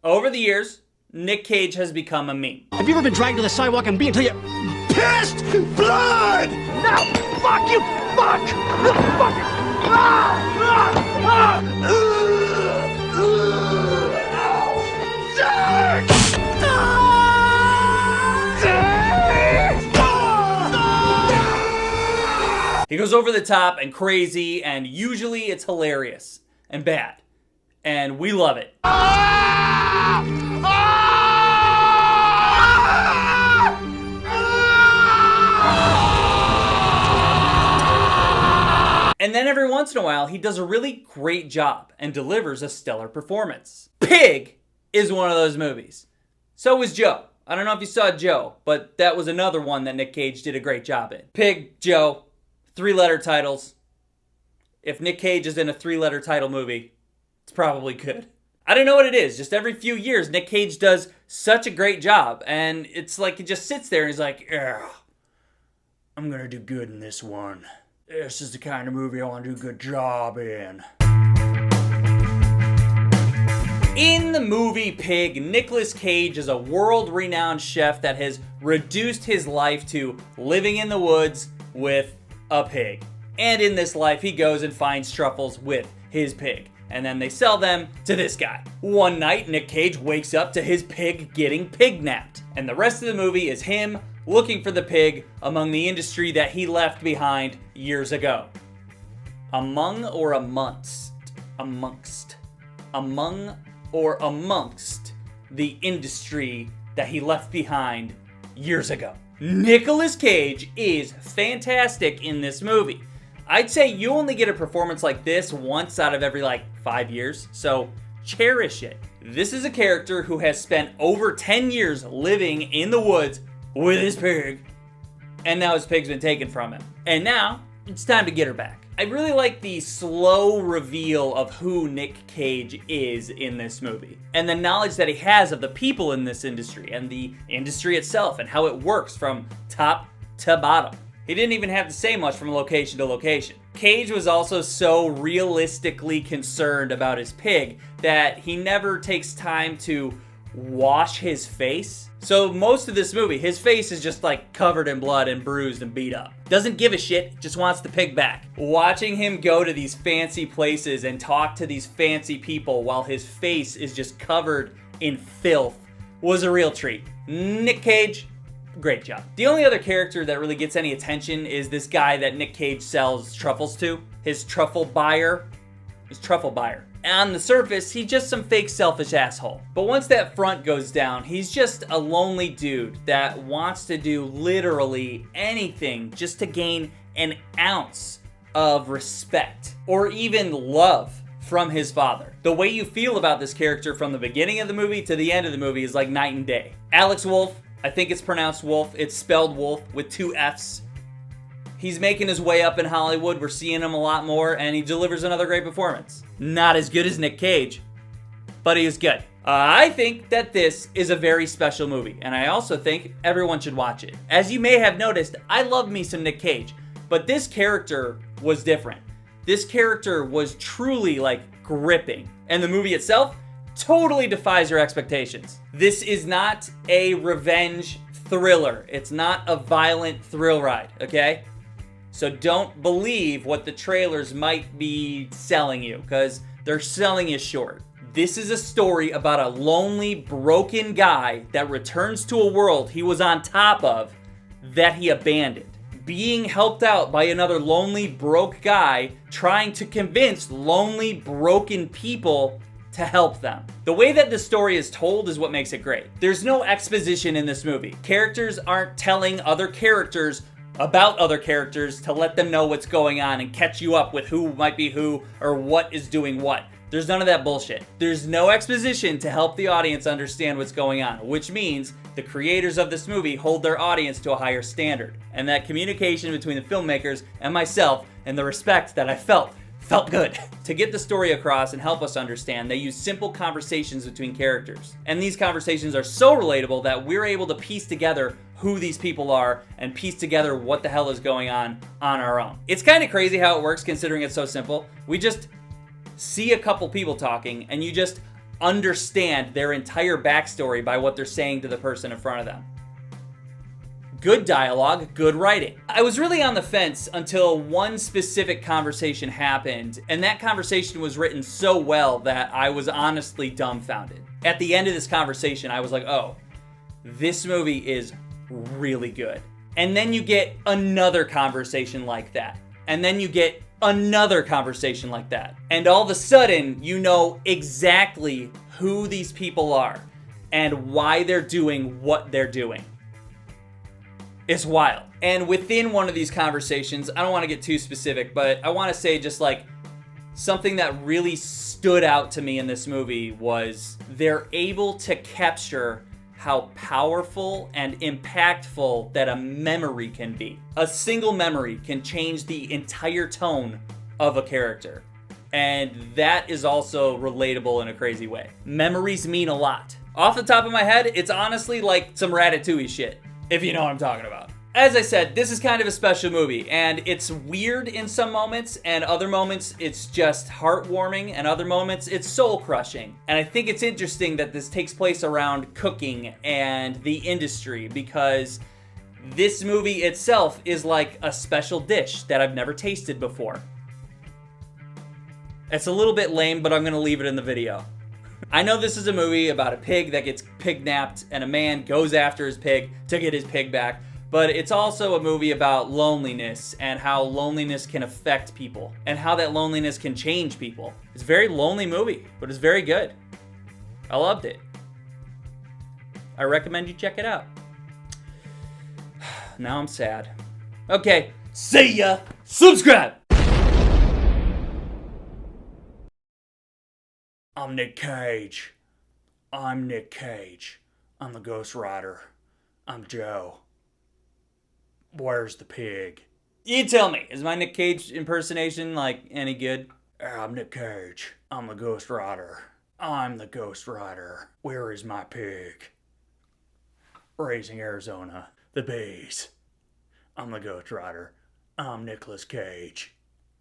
Over the years, Nick Cage has become a meme. Have you ever been dragged to the sidewalk and beat until you pissed blood? Now, fuck you, fuck! Fuck you! He goes over the top and crazy, and usually it's hilarious and bad. And we love it. And then every once in a while, he does a really great job and delivers a stellar performance. Pig is one of those movies. So was Joe. I don't know if you saw Joe, but that was another one that Nick Cage did a great job in. Pig, Joe, 3-letter titles. If Nick Cage is in a 3-letter title movie, it's probably good. I don't know what it is. Just every few years, Nick Cage does such a great job. And it's like he just sits there and he's like, yeah, I'm going to do good in this one. This is the kind of movie I want to do a good job in. In the movie Pig, Nicolas Cage is a world-renowned chef that has reduced his life to living in the woods with a pig. And in this life, he goes and finds truffles with his pig. And then they sell them to this guy. One night, Nick Cage wakes up to his pig getting pig-napped. And the rest of the movie is him looking for the pig among the industry that he left behind years ago. Among or amongst? Amongst. Among or amongst the industry that he left behind years ago. Nicolas Cage is fantastic in this movie. I'd say you only get a performance like this once out of every 5 years, so cherish it. This is a character who has spent over 10 years living in the woods with his pig, and now his pig's been taken from him. And now, it's time to get her back. I really like the slow reveal of who Nick Cage is in this movie, and the knowledge that he has of the people in this industry, and the industry itself, and how it works from top to bottom. He didn't even have to say much from location to location. Cage was also so realistically concerned about his pig that he never takes time to wash his face. So most of this movie, his face is just covered in blood and bruised and beat up. Doesn't give a shit, just wants the pig back. Watching him go to these fancy places and talk to these fancy people while his face is just covered in filth was a real treat. Nick Cage, great job. The only other character that really gets any attention is this guy that Nick Cage sells truffles to. His truffle buyer. On the surface, he's just some fake selfish asshole. But once that front goes down, he's just a lonely dude that wants to do literally anything just to gain an ounce of respect or even love from his father. The way you feel about this character from the beginning of the movie to the end of the movie is like night and day. Alex Wolff, I think it's pronounced Wolf, it's spelled Wolf with 2 F's. He's making his way up in Hollywood. We're seeing him a lot more, and he delivers another great performance. Not as good as Nick Cage, but he was good. I think that this is a very special movie, and I also think everyone should watch it. As you may have noticed, I love me some Nick Cage, but this character was different. This character was truly gripping, and the movie itself totally defies your expectations. This is not a revenge thriller. It's not a violent thrill ride, okay? So don't believe what the trailers might be selling you, because they're selling you short. This is a story about a lonely, broken guy that returns to a world he was on top of that he abandoned. Being helped out by another lonely, broke guy trying to convince lonely, broken people to help them. The way that the story is told is what makes it great. There's no exposition in this movie. Characters aren't telling other characters about other characters to let them know what's going on and catch you up with who might be who or what is doing what. There's none of that bullshit. There's no exposition to help the audience understand what's going on, which means the creators of this movie hold their audience to a higher standard. And that communication between the filmmakers and myself and the respect that I felt good. To get the story across and help us understand, they use simple conversations between characters. And these conversations are so relatable that we're able to piece together who these people are and piece together what the hell is going on our own. It's kind of crazy how it works considering it's so simple. We just see a couple people talking and you just understand their entire backstory by what they're saying to the person in front of them. Good dialogue, good writing. I was really on the fence until one specific conversation happened, and that conversation was written so well that I was honestly dumbfounded. At the end of this conversation, I was like, oh, this movie is really good. And then you get another conversation like that. And then you get another conversation like that. And all of a sudden, you know exactly who these people are and why they're doing what they're doing. It's wild. And within one of these conversations, I don't want to get too specific, but I want to say just like something that really stood out to me in this movie was they're able to capture how powerful and impactful that a memory can be. A single memory can change the entire tone of a character. And that is also relatable in a crazy way. Memories mean a lot. Off the top of my head, it's honestly like some Ratatouille shit, if you know what I'm talking about. As I said, this is kind of a special movie, and it's weird in some moments, and other moments it's just heartwarming, and other moments it's soul-crushing. And I think it's interesting that this takes place around cooking and the industry, because this movie itself is like a special dish that I've never tasted before. It's a little bit lame, but I'm gonna leave it in the video. I know this is a movie about a pig that gets pig-napped, and a man goes after his pig to get his pig back. But it's also a movie about loneliness and how loneliness can affect people and how that loneliness can change people. It's a very lonely movie, but it's very good. I loved it. I recommend you check it out. Now I'm sad. Okay, see ya! Subscribe! I'm Nick Cage. I'm Nick Cage. I'm the Ghost Rider. I'm Joe. Where's the pig? You tell me, is my Nick Cage impersonation like any good? I'm Nick Cage. I'm the Ghost Rider. I'm the Ghost Rider. Where is my pig? Raising Arizona. The bees. I'm the Ghost Rider. I'm Nicolas Cage.